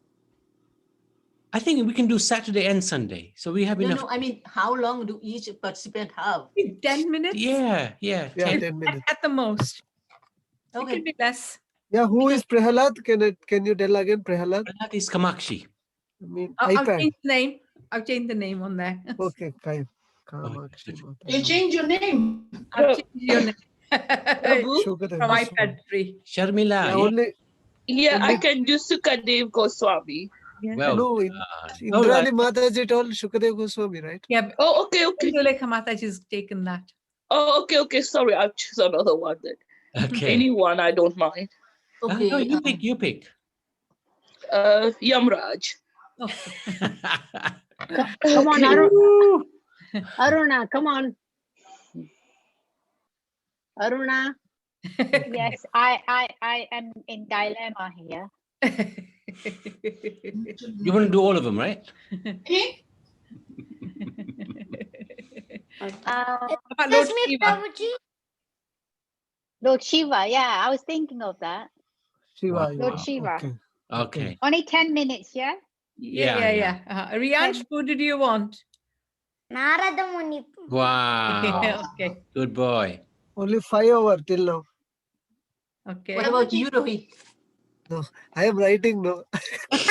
I think we can do Saturday and Sunday. So we have No, enough. no, I mean, how long do each participant have? 10 minutes? Yeah. Yeah, 10. 10 minutes. At the most. It Okay. can be less. Yeah, who is Prahalad? Can you tell again, Prahalad? That is Kamakshi. I mean, I'll iPad. change the name. I'll change the name on there. Okay, Kamakshi good. Mata. You change your name. I'll change your name. Prabhu? Sukadev From Goswami. iPad 3. Sharmila. Yeah, Yeah. only Yeah, I Only- can do Sukadev Goswami. Yeah. Well, no, all Indrani right. Mataji told Shukadev Goswami, right? Yeah, but Oh, okay, okay. Indulekha Mataji's taken that. Oh, okay. Sorry, I'll choose another one then. Okay. Anyone, I don't mind. Okay. No, you pick. You pick. Yamraj. Oh. Come on, Woo! Aruna, come on. Aruna. Yes, I am in dilemma here. You want to do all of them, right? Eh? Lord Excuse me, Shiva. Prabhuji. Lord Shiva, yeah, I was thinking of that. Shiva. Lord yeah, Shiva. Okay. Okay. Only 10 minutes, yeah? Yeah. Riyansh, who did you want? Narada Muni. Wow. Okay. Good boy. Only 5 hours till now. Okay. What about you, Rohit? No, I am writing no.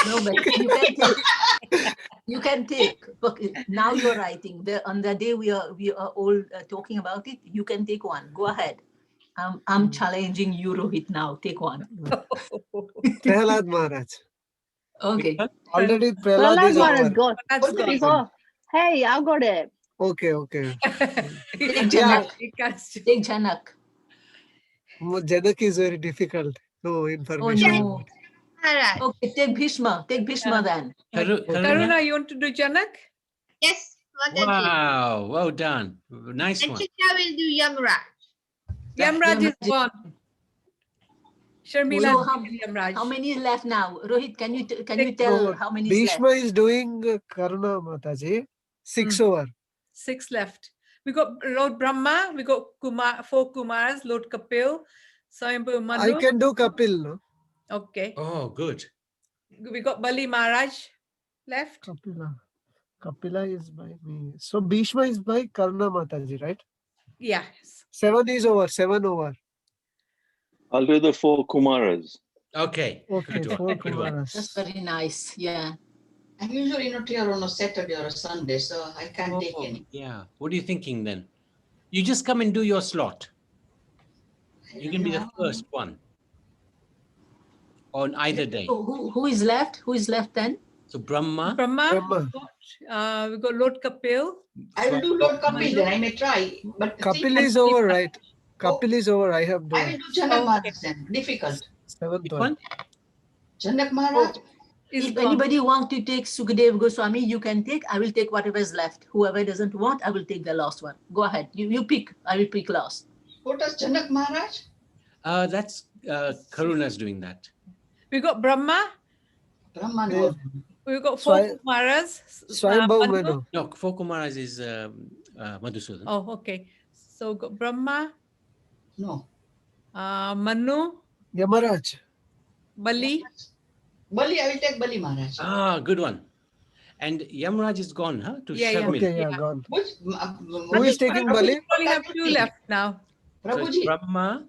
No, but you can take. You can take. Okay, now you're writing. On the day we are all talking about it. You can take one. Go ahead. I'm challenging you, Rohit. Now take one. Prahalad Maharaj. Okay. Already Prahalad Prahlad is Maharaj over. got. That's good. Before. Hey, I've got it. Okay. Take Yeah. Janak. Take Janak. Janak is very difficult. No Oh information. no. Okay, take Bhishma. Take Bhishma then. Karuna, you want to do Janak? Yes, Mataji. Wow. Well done. Nice And one. Chitra will do Yamraj. Yamraj is gone. Sharmila So will do Yamraj. how many is left now? Rohit, can you Six. tell No, how many is left? Bhishma is doing Karuna Mataji. 6 over. 6 left. We got Lord Brahma, we got 4 Kumars, Lord Kapil, Swayambhu Manu. I can do Kapil, no? Okay. Oh, good. We got Bali Maharaj left. Kapila is by me. So Bhishma is by Karuna Mataji, right? Yes. 7 is over. 7 over. I'll do the 4 Kumaras. Okay. Okay, Good 4 one. Good one. Kumaras. That's very nice. Yeah. I'm usually not here on a Saturday or a Sunday, so I can't take Oh, any. yeah. What are you thinking then? You just come and do your slot. You can be the first one on either day. So who is left? Who is left then? So Brahma. Brahma. We got Lord Kapil. I will do Lord Kapil then. I may try. But Kapil is over, right? Kapil is over. I have I done. will do Janak Maharaj then. Difficult. 7th Which one. one? Janak Maharaj. Is If gone. anybody wants to take Sukadev Goswami, you can take. I will take whatever is left. Whoever doesn't want, I will take the last one. Go ahead. You pick. I will pick last. What does Janak Maharaj? That's Karuna's doing that. We got Brahma. Brahman. Yeah. We got 4 Kumaras. Swayambhu Manu. Manu. No, 4 Kumaras is Madhusudan. Oh, okay. So got Brahma, No. Manu, Yamaraj. Bali. Bali, I will take Bali Maharaj. Ah, good one. And Yamraj is gone, huh? To Yeah, yeah. Sharmila. Okay, yeah, gone. Which, Who is taking Bali? We only have 2 left now. So it's Prabhuji, Brahma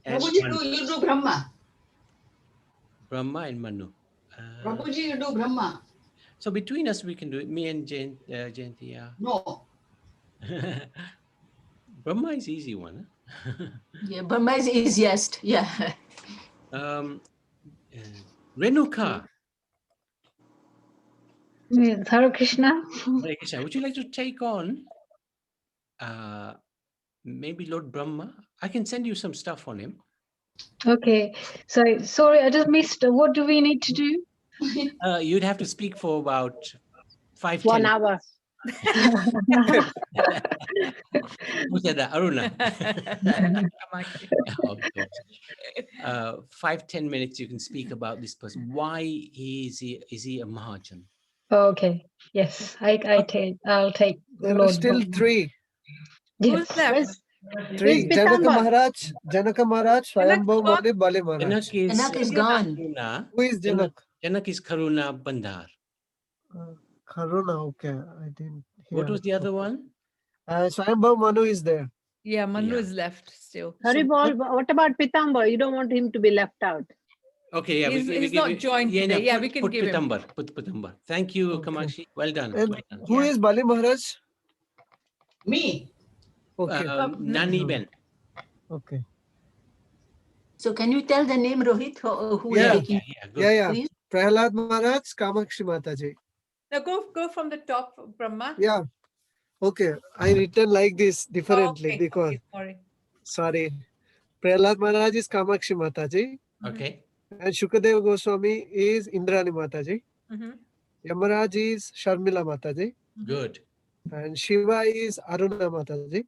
and Prabhuji, Manu. you do Brahma. Brahma and Manu. Prabhuji, you do Brahma. So between us, we can do it. Me and Jayanti, yeah. No. Brahma is easy one. Huh? Yeah, Brahma is easiest. Yeah. Renuka. Hare Krishna. Hare Krishna, would you like to take on maybe Lord Brahma? I can send you some stuff on him. Okay. So sorry, I just missed. What do we need to do? You'd have to speak for about 5-10 1 hour. Who said that? Aruna. Oh, gosh. 5-10 minutes you can speak about this person. Why is he a Mahajan? Okay. Yes, I'll take. There are Lord still Brahma. 3. Who's left? 3. Janaka Maharaj, Swayambhu Manu, Bali Maharaj. Janak is gone. Karuna. Who is Janak? Janak is Karuna Bandhar. Karuna, okay. I didn't hear. What was the other one? Swayambhav Manu is there. Yeah, Manu Yeah. is left still. Haribol, what about Pitambar? You don't want him to be left out. Okay, yeah, He's not joined today. Yeah, we can give him. Put Pitambar. Thank you, Okay. Kamakshi. Well done. And Well done. who is Bali Maharaj? Me. Okay. Nani Ben. Okay. So can you tell the name, Rohit? Who Yeah. is taking? Yeah. Please? Prahlad Maharaj, Kamakshi Mataji. Now go from the top, Brahma. Yeah. Okay. I written like this differently Okay, because okay, sorry. Prahlad Maharaj is Kamakshi Mataji. Okay. And Shukadeva Goswami is Indrani Mataji. Yamaraj is Sharmila Mataji. Good. And Shiva is Aruna Mataji.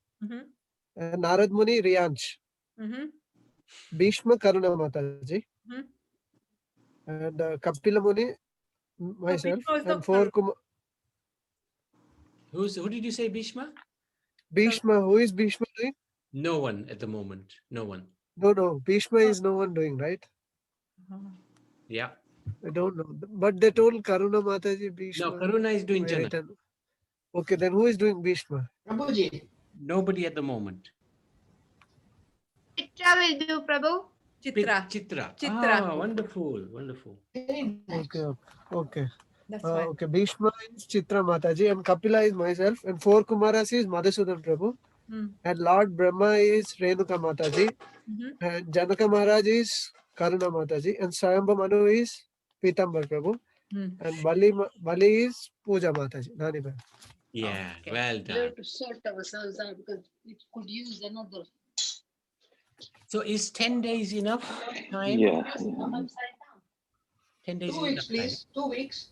And Narad Muni Riyansh. Bhishma Karuna Mataji. And Kapila Muni myself. And four Who did you say Bhishma? Bhishma. Who is Bhishma doing? No one at the moment. No one. No. Bhishma is no one doing, right? Yeah. I don't know. But they told Karuna Mataji Bhishma. No, Karuna is doing I Jana. written. Okay, then who is doing Bhishma? Prabhuji. Nobody at the moment. Chitra will do, Prabhu. Chitra. Ah, wonderful. Okay. That's fine. Okay, Bhishma is Chitra Mataji and Kapila is myself and four Kumaras is Madhusudan Prabhu and Lord Brahma is Renuka Mataji and Janaka Maharaj is Karuna Mataji and Swayambha Manu is Pitambar Prabhu and Bali is Puja Mataji. Nani Bhai. Yeah, well We done. have to sort ourselves out because it could use another. So is 10 days enough time? Yeah. 10 days 2 is weeks, enough please. time. 2 weeks.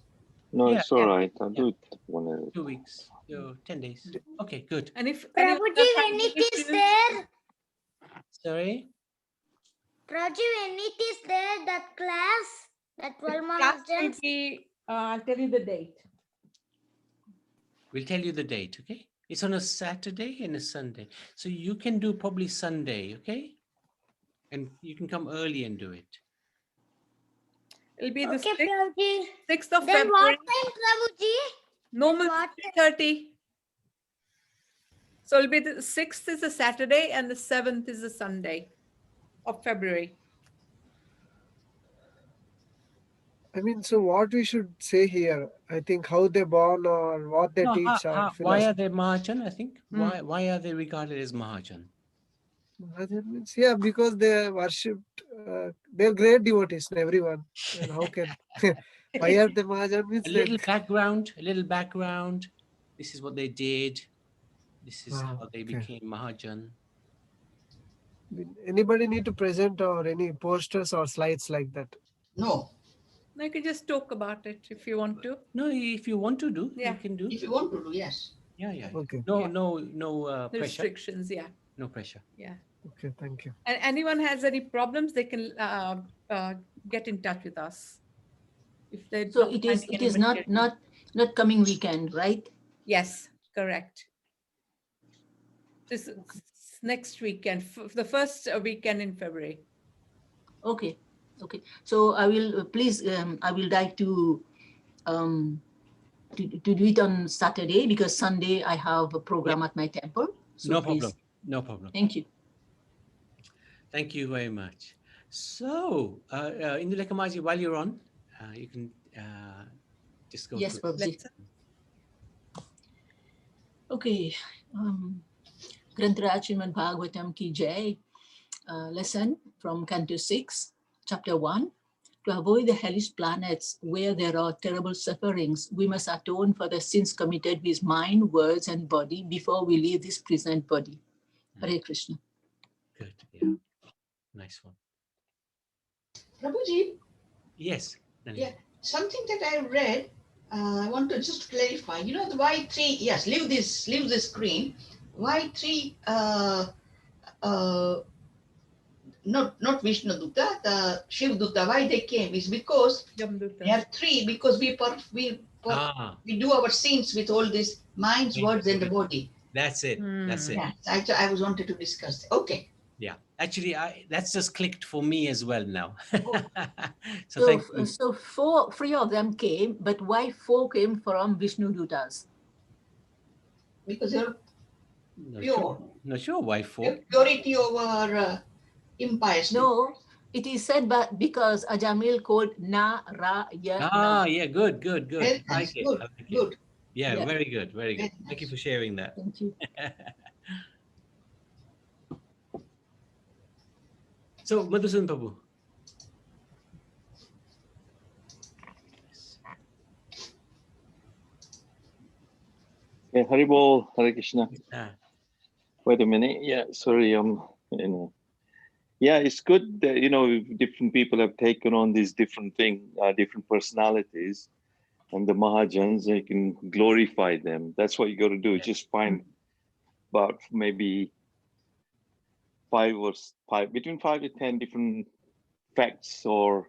No, Yeah, it's all right. I'll do it one at a 2 weeks. So 10 days. Okay, good. And if Prabhuji, when it is there, Sorry? Prabhuji, when it is there, that class, that 12 class will Mahajans, be, I'll tell you the date. We'll tell you the date, okay? It's on a Saturday and a Sunday. So you can do probably Sunday, okay? And you can come early and do it. It'll be the okay, 6th, Prabhuji. 6th of Then February. what time, Prabhuji? Normal What 3:30. So it'll be the 6th is a Saturday and the 7th is a Sunday of February. I mean, so what we should say here, I think how they born or what they No, teach or why philosophy. are they Mahajan, I think? Why are they regarded as Mahajan? Mahajan means, yeah, because they worshipped, they're great devotees, everyone. And how can, why are they Mahajan means A little background. This is what they did. This is how they became Mahajan. Anybody need to present or any posters or slides like that? No. I can just talk about it if you want to. No, if you want to do, Yeah. you can do. If you want to do, yes. Yeah. Okay. No The pressure. restrictions, yeah. No pressure. Yeah. Okay, thank you. And anyone has any problems, they can get in touch with us. If they So it is not coming weekend, right? Yes, correct. This is next weekend, the first weekend in February. Okay. So I will please. I will like to do it on Saturday because Sunday I have a program at my temple. So No please. problem. No problem. Thank you. Thank you very much. So, Indulekha Maji, while you're on, you can just go Yes, through. Prabhuji. Okay. Grantaraj Srimad Bhagavatam ki Jai. Lesson from Canto 6, Chapter 1. To avoid the hellish planets where there are terrible sufferings, we must atone for the sins committed with mind, words, and body before we leave this present body. Hare Krishna. Good. Yeah. Nice one. Prabhuji. Yes. Nani. Yeah. Something that I read, I want to just clarify. You know the Y3. Yes. Leave this screen. Y3. Not Vishnu Dutta, the Shiv Dutta. Why they came is because they are three. Because we do our sins with all these minds, words, and the body. That's it. That's it. Yeah, I was wanted to discuss. Okay. Yeah. Actually, that's just clicked for me as well now. So So, thank you. so three of them came, but why 4 came from Vishnu Dutas? Because you're Not pure. sure. Not sure why 4. Purity over impiety. No, it is said but because Ajamil called Narayana. Ah, yeah, good, good, good. Very I nice. like it. Good, I like it. good. Yeah, Yeah. very good, very good. Very Thank you nice. for sharing that. Thank you. So, Madhusudan Prabhu. Yeah, Haribol, Hare Krishna. Ah. Wait a minute. Yeah, sorry. Yeah, it's good that, different people have taken on these different different personalities, and the Mahajans, you can glorify them. That's what you got to do. Just find about maybe between 5 to 10 different facts or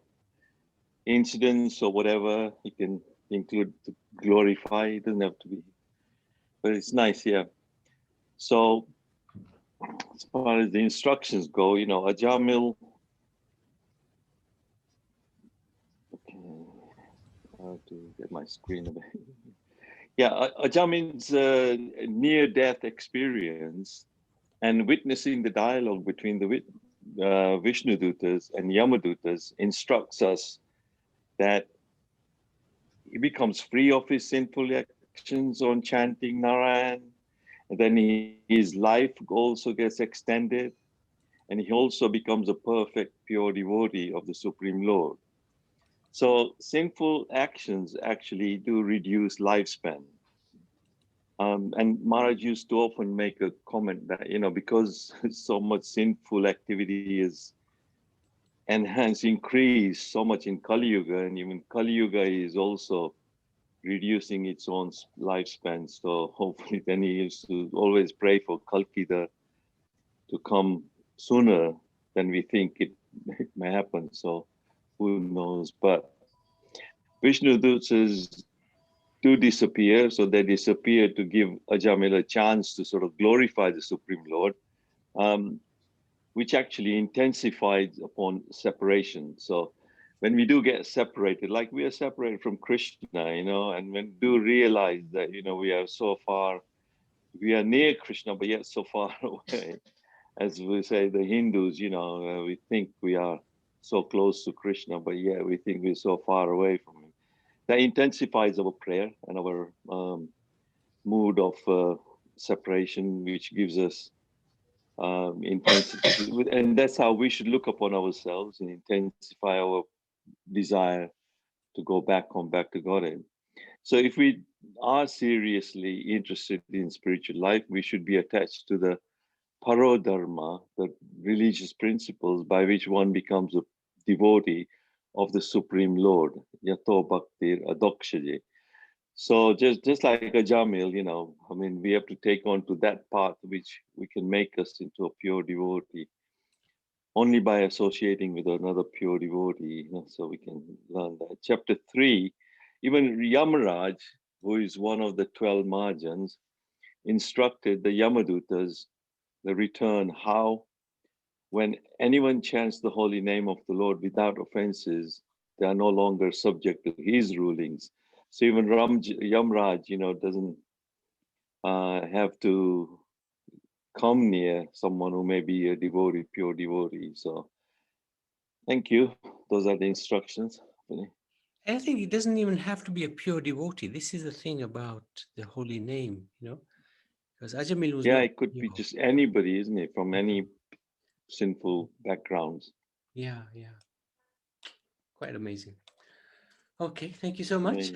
incidents or whatever you can include to glorify. It doesn't have to be, but it's nice. Yeah. So as far as the instructions go, Ajamil. Okay, I have to get my screen a bit. Yeah, Ajamil's near-death experience and witnessing the dialogue between the Vishnu Dutas and Yamadutas instructs us that he becomes free of his sinful actions on chanting Narayan, and then his life also gets extended, and he also becomes a perfect, pure devotee of the Supreme Lord. So sinful actions actually do reduce lifespan. And Maharaj used to often make a comment that, because so much sinful activity is enhanced, increased so much in Kali Yuga, and even Kali Yuga is also reducing its own lifespan. So hopefully then he used to always pray for Kalki to come sooner than we think it may happen. So who knows? But Vishnu Dutas do disappear. So they disappear to give Ajamil a chance to sort of glorify the Supreme Lord, which actually intensifies upon separation. So when we do get separated, like we are separated from Krishna, and when we do realize that, we are so far, we are near Krishna, but yet so far away. As we say, the Hindus, we think we are so close to Krishna, but yeah, we think we're so far away from him. That intensifies our prayer and our mood of separation, which gives us intensity. And that's how we should look upon ourselves and intensify our desire to go back to Godhead. So if we are seriously interested in spiritual life, we should be attached to the parodharma, the religious principles by which one becomes a devotee of the Supreme Lord, yato bhaktir adokshaje. So just like Ajamil, we have to take on to that path which we can make us into a pure devotee only by associating with another pure devotee. So we can learn that. Chapter 3, even Yamaraj, who is one of the 12 Mahajans, instructed the Yamadutas the return how when anyone chants the holy name of the Lord without offenses, they are no longer subject to his rulings. So even Yamraj, doesn't have to come near someone who may be a devotee, pure devotee. So thank you. Those are the instructions. I think it doesn't even have to be a pure devotee. This is the thing about the holy name, because Ajamil was not. It could be just anybody, isn't it? From any sinful backgrounds. Yeah. Quite amazing. Okay, thank you so much.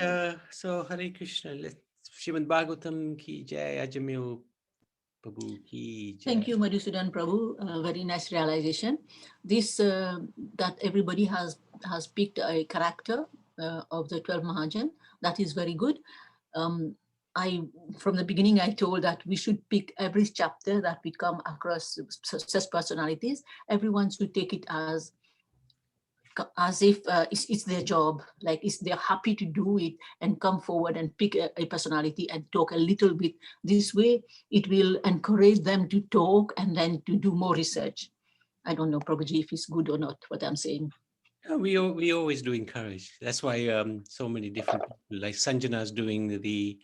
So Hare Krishna. Srimad Bhagavatam ki jai, Ajamil Prabhu ki jai. Thank you, Madhusudan Prabhu. Very nice realization. This that everybody has picked a character of the 12 Mahajan. That is very good. From the beginning, I told that we should pick every chapter that we come across such personalities. Everyone should take it as if it's their job, like they're happy to do it and come forward and pick a personality and talk a little bit. This way, it will encourage them to talk and then to do more research. I don't know, Prabhuji, if it's good or not, what I'm saying. Yeah, we always do encourage. That's why so many different people, like Sanjana's doing the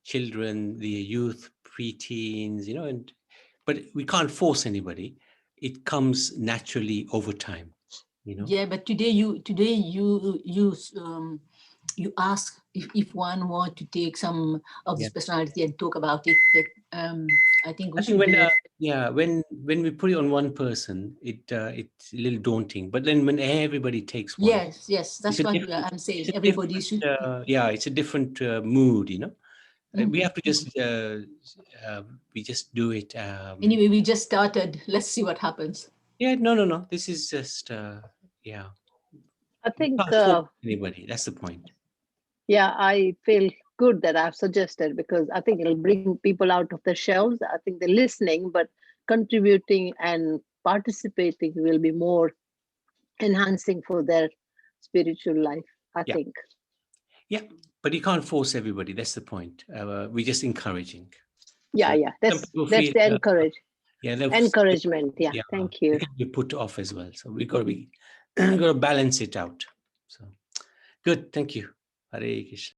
children, the youth, preteens, but we can't force anybody. It comes naturally over time, Yeah, but today you ask if one want to take some of this personality and talk about it. That I think we should do it. When we put it on one person, it's a little daunting. But then when everybody takes one, yes, that's what I'm saying. Everybody should. It's a different mood, We have to just we just do it. Anyway, we just started. Let's see what happens. Yeah, no. This is just I think anybody. That's the point. Yeah, I feel good that I've suggested, because I think it'll bring people out of the shelves. I think they're listening, but contributing and participating will be more enhancing for their spiritual life, I think. Yeah, but you can't force everybody. That's the point. We're just encouraging. Yeah, that's the encouragement. Yeah, thank you. They can be put off as well. So we got to balance it out. So good. Thank you. Hare Krishna.